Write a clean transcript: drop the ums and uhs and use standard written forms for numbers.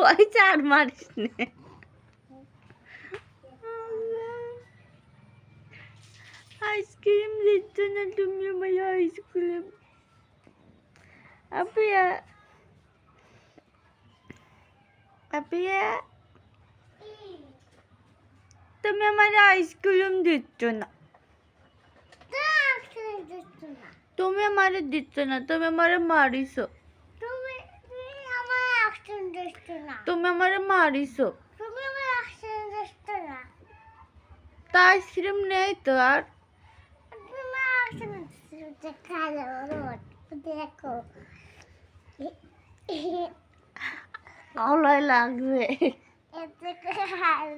ওই চার মারিস নে আইসক্রিম দিচ্ছ না তুমি আমার আইসক্রিম আপিয়া আপিয়া তুমি আমার আইসক্রিম দিচ্ছ না তুমি আমার দিচ্ছ না তুমি আমার মারিছো তুমি আমার মারিছো তা আইসক্রিম নেই তো আর দেখো আওলাই লাগবে